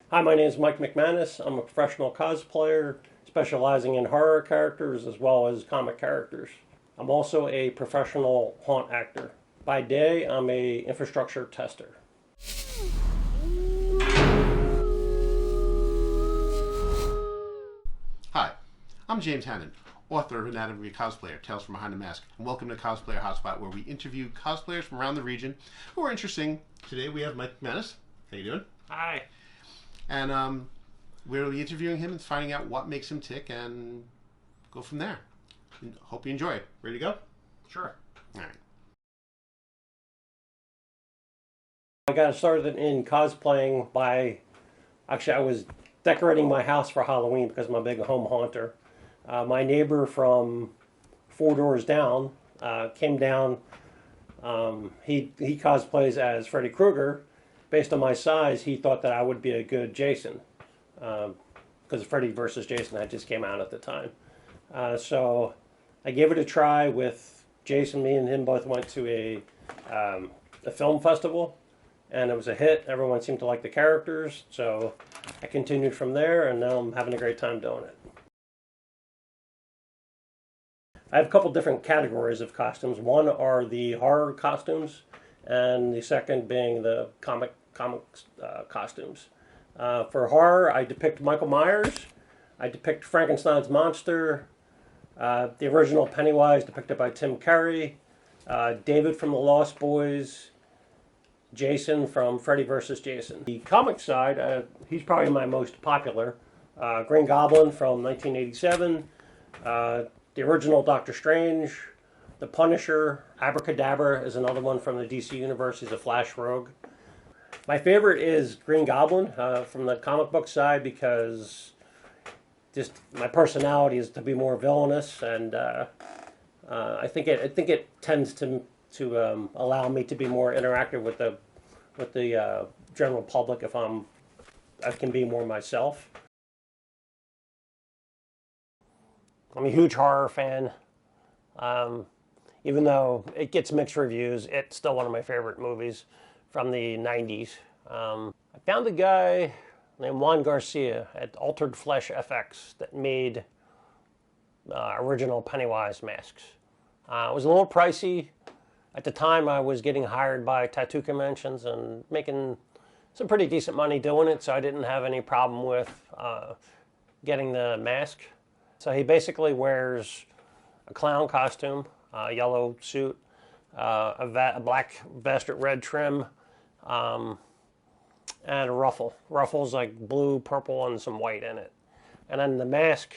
Hi, my name is Mike Mcmanis. I'm a professional cosplayer specializing in horror characters as well as comic characters. I'm also a professional haunt actor. By day, I'm a infrastructure tester. Hi, I'm James Hannon, author of Anatomy of a Cosplayer, Tales from Behind the Mask, and welcome to Cosplayer Hotspot, where we interview cosplayers from around the region who are interesting. Today we have Mike Mcmanis. How you doing? Hi. And we'll be interviewing him and finding out what makes him tick and go from there. Hope you enjoy it. Ready to go? Sure. All right. I got started in cosplaying by, actually I was decorating my house for Halloween because I'm a big home haunter. My neighbor from 4 doors down came down. He cosplays as Freddy Krueger. Based on my size, he thought that I would be a good Jason because Freddy versus Jason had just came out at the time. So I gave it a try with Jason. Me and him both went to a film festival, and it was a hit. Everyone seemed to like the characters, so I continued from there, and now I'm having a great time doing it. I have a couple different categories of costumes. One are the horror costumes, and the second being the comic costumes. For horror, I depict Michael Myers. I depict Frankenstein's monster. The original Pennywise, depicted by Tim Curry. David from The Lost Boys. Jason from Freddy vs. Jason. The comic side, he's probably my most popular. Green Goblin from 1987. The original Doctor Strange. The Punisher. Abra Kadabra is another one from the DC universe. He's a Flash rogue. My favorite is Green Goblin from the comic book side because just my personality is to be more villainous, and I think it tends to allow me to be more interactive with the general public if I can be more myself. I'm a huge horror fan. Even though it gets mixed reviews, it's still one of my favorite movies from the 90s. I found a guy named Juan Garcia at Altered Flesh FX that made original Pennywise masks. It was a little pricey. At the time, I was getting hired by tattoo conventions and making some pretty decent money doing it, so I didn't have any problem with getting the mask. So he basically wears a clown costume, a yellow suit, a black vest with red trim, and a ruffle. Ruffle's like blue, purple, and some white in it. And then the mask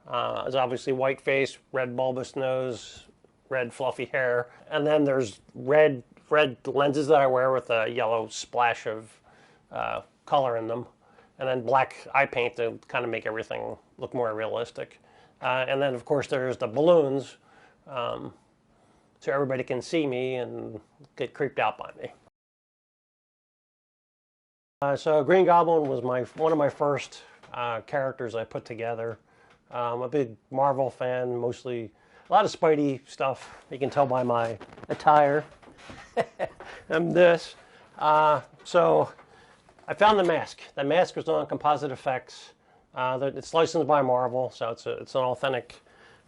is obviously white face, red bulbous nose, red fluffy hair. And then there's red lenses that I wear with a yellow splash of color in them. And then black eye paint to kind of make everything look more realistic. And then, of course, there's the balloons, so everybody can see me and get creeped out by me. So Green Goblin was one of my first characters I put together. I'm a big Marvel fan, mostly a lot of Spidey stuff. You can tell by my attire and this. So I found the mask. The mask was on Composite Effects. It's licensed by Marvel, so it's an authentic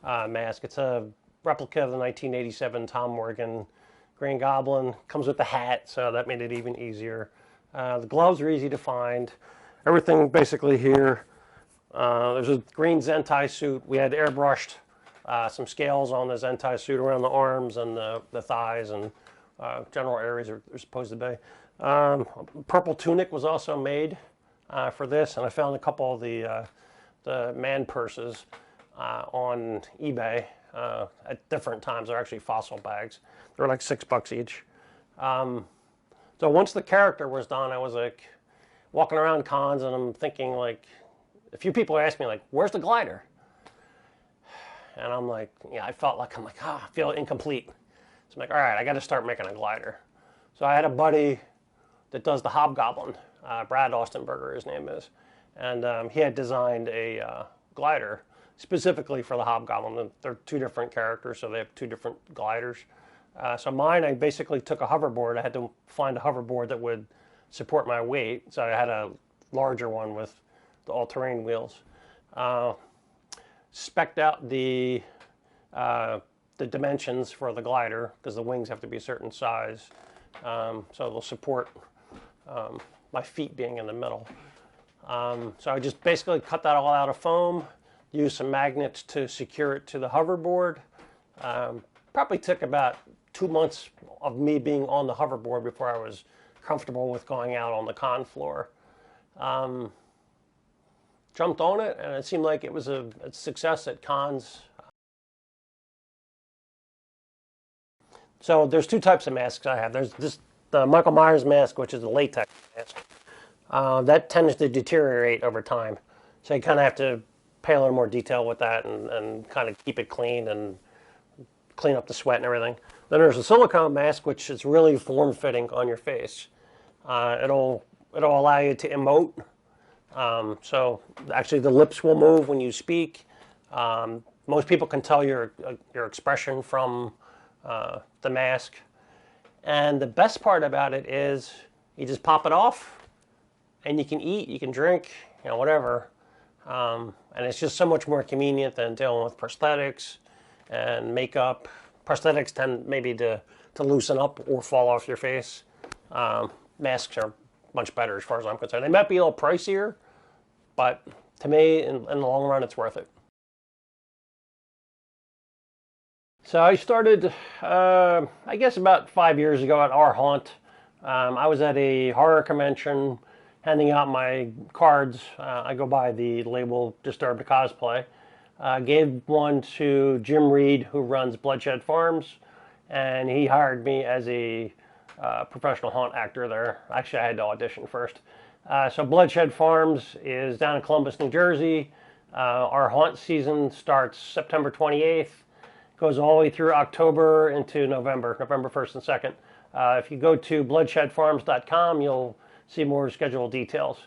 mask. It's a replica of the 1987 Tom Morgan Green Goblin. Comes with the hat, so that made it even easier. The gloves are easy to find. Everything basically here. There's a green Zentai suit. We had airbrushed some scales on the Zentai suit around the arms and the thighs and general areas are supposed to be. Purple tunic was also made for this, and I found a couple of the man purses on eBay at different times. They're actually fossil bags. They're like $6 each. So once the character was done, I was like walking around cons, and I'm thinking like, a few people asked me like, "Where's the glider?" And I'm like, yeah, I feel incomplete. So I'm like, all right, I got to start making a glider. So I had a buddy that does the Hobgoblin. Brad Austenberger, his name is. And he had designed a glider specifically for the Hobgoblin. They're two different characters, so they have two different gliders. So mine, I basically took a hoverboard. I had to find a hoverboard that would support my weight. So I had to larger one with the all-terrain wheels. Spec'd out the dimensions for the glider because the wings have to be a certain size, so they'll support my feet being in the middle. So I just basically cut that all out of foam, used some magnets to secure it to the hoverboard. Probably took about 2 months of me being on the hoverboard before I was comfortable with going out on the con floor. Jumped on it, and it seemed like it was a success at cons. So there's two types of masks I have. There's the Michael Myers mask, which is a latex mask. That tends to deteriorate over time. So you kind of have to pay a little more detail with that and kind of keep it clean and clean up the sweat and everything. Then there's a silicone mask, which is really form-fitting on your face. It'll allow you to emote. So actually the lips will move when you speak. Most people can tell your expression from the mask. And the best part about it is you just pop it off and you can eat, you can drink, you know, whatever. And it's just so much more convenient than dealing with prosthetics and makeup. Prosthetics tend maybe to loosen up or fall off your face. Masks are much better as far as I'm concerned. They might be a little pricier, but to me, in the long run, it's worth it. So I started, I guess about 5 years ago at Our Haunt. I was at a horror convention handing out my cards. I go by the label Disturbed Cosplay. Gave one to Jim Reed, who runs Bloodshed Farms, and he hired me as a professional haunt actor there. Actually, I had to audition first. So Bloodshed Farms is down in Columbus, New Jersey. Our haunt season starts September 28th. Goes all the way through October into November 1st and 2nd. If you go to bloodshedfarms.com, you'll see more schedule details.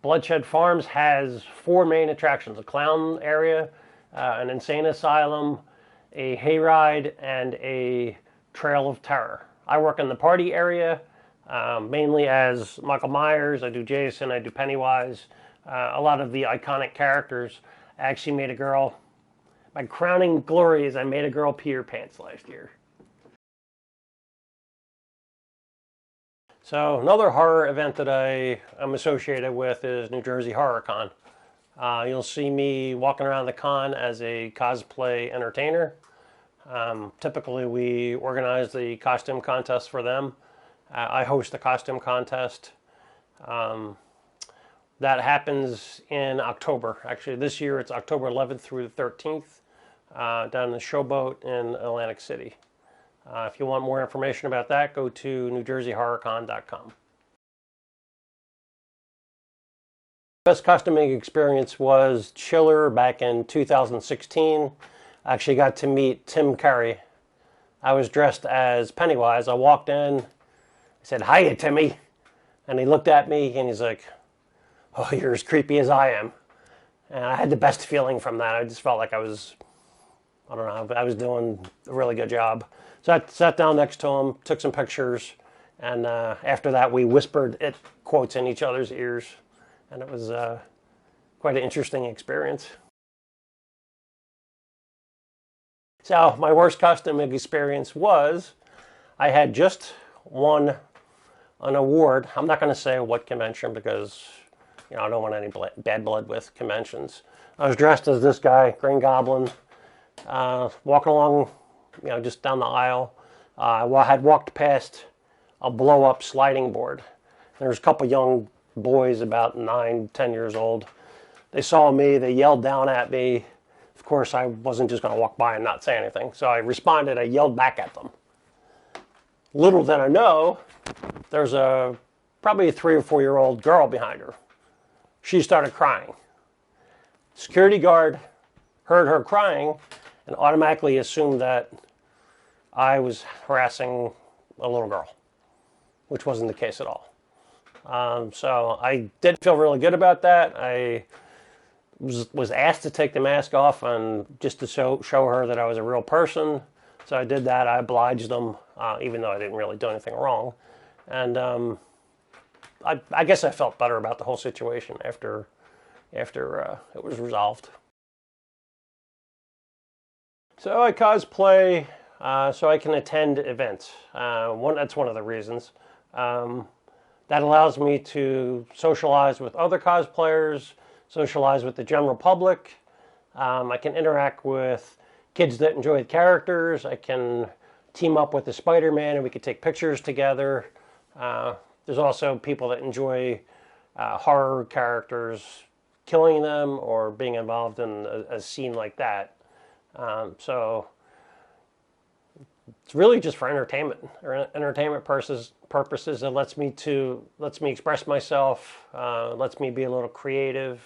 Bloodshed Farms has 4 main attractions: a clown area, an insane asylum, a hayride, and a trail of terror. I work in the party area, mainly as Michael Myers. I do Jason, I do Pennywise. A lot of the iconic characters. I actually made a girl. My crowning glory is I made a girl pee her pants last year. So another horror event that I am associated with is New Jersey Horror Con. You'll see me walking around the con as a cosplay entertainer. Typically we organize the costume contest for them. I host the costume contest. That happens in October. Actually, this year it's October 11th through the 13th down in the Showboat in Atlantic City. If you want more information about that, go to NewJerseyHorrorCon.com. Best costuming experience was Chiller back in 2016. I actually got to meet Tim Curry. I was dressed as Pennywise. I walked in, I said, "Hiya, Timmy." And he looked at me and he's like, "Oh, you're as creepy as I am." And I had the best feeling from that. I just felt like I was doing a really good job. So I sat down next to him, took some pictures, and after that we whispered quotes in each other's ears. And it was quite an interesting experience. So my worst costuming experience was I had just won an award. I'm not going to say what convention because I don't want any bad blood with conventions. I was dressed as this guy, Green Goblin, walking along, just down the aisle. I had walked past a blow-up sliding board. There was a couple young boys about 9, 10 years old. They saw me, they yelled down at me. Of course, I wasn't just going to walk by and not say anything. So I responded, I yelled back at them. Little did I know, there's probably a 3 or 4-year-old girl behind her. She started crying. Security guard heard her crying and automatically assumed that I was harassing a little girl, which wasn't the case at all. So I did feel really good about that. I was asked to take the mask off and just to show her that I was a real person. So I did that. I obliged them, even though I didn't really do anything wrong. And I guess I felt better about the whole situation after it was resolved. So I cosplay so I can attend events. That's one of the reasons. That allows me to socialize with other cosplayers, socialize with the general public. I can interact with kids that enjoy the characters. I can team up with the Spider-Man and we could take pictures together. There's also people that enjoy horror characters, killing them or being involved in a scene like that. So it's really just for entertainment purposes. It lets me express myself, lets me be a little creative,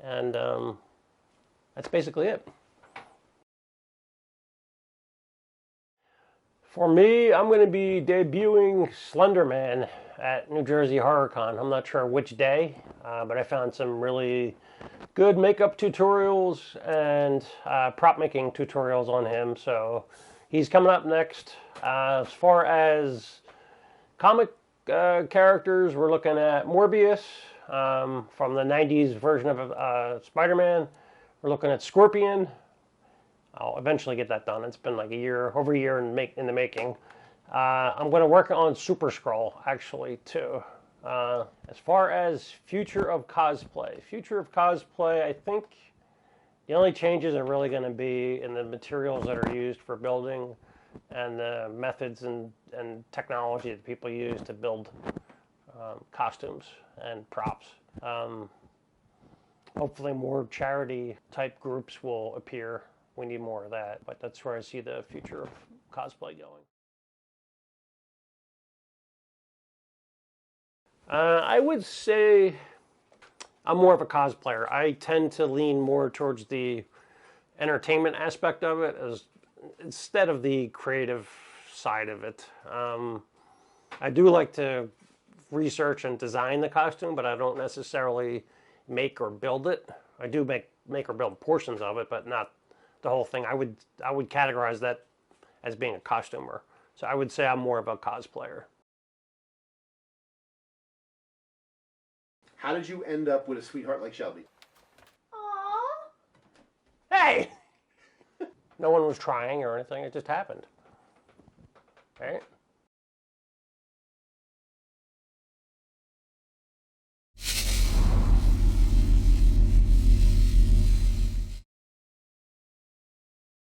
and that's basically it. For me, I'm going to be debuting Slender Man at New Jersey HorrorCon. I'm not sure which day, but I found some really good makeup tutorials and prop making tutorials on him. So he's coming up next. As far as comic characters, we're looking at Morbius from the 90s version of Spider-Man. We're looking at Scorpion. I'll eventually get that done. It's been like over a year in the making. I'm going to work on Super Skrull actually too. As far as future of cosplay, I think the only changes are really going to be in the materials that are used for building and the methods and technology that people use to build costumes and props. Hopefully more charity type groups will appear. We need more of that, but that's where I see the future of cosplay going. I would say I'm more of a cosplayer. I tend to lean more towards the entertainment aspect of it instead of the creative side of it. I do like to research and design the costume, but I don't necessarily make or build it. I do make or build portions of it, but not the whole thing. I would categorize that as being a costumer. So I would say I'm more of a cosplayer. How did you end up with a sweetheart like Shelby? Aww. Hey! No one was trying or anything. It just happened. Right?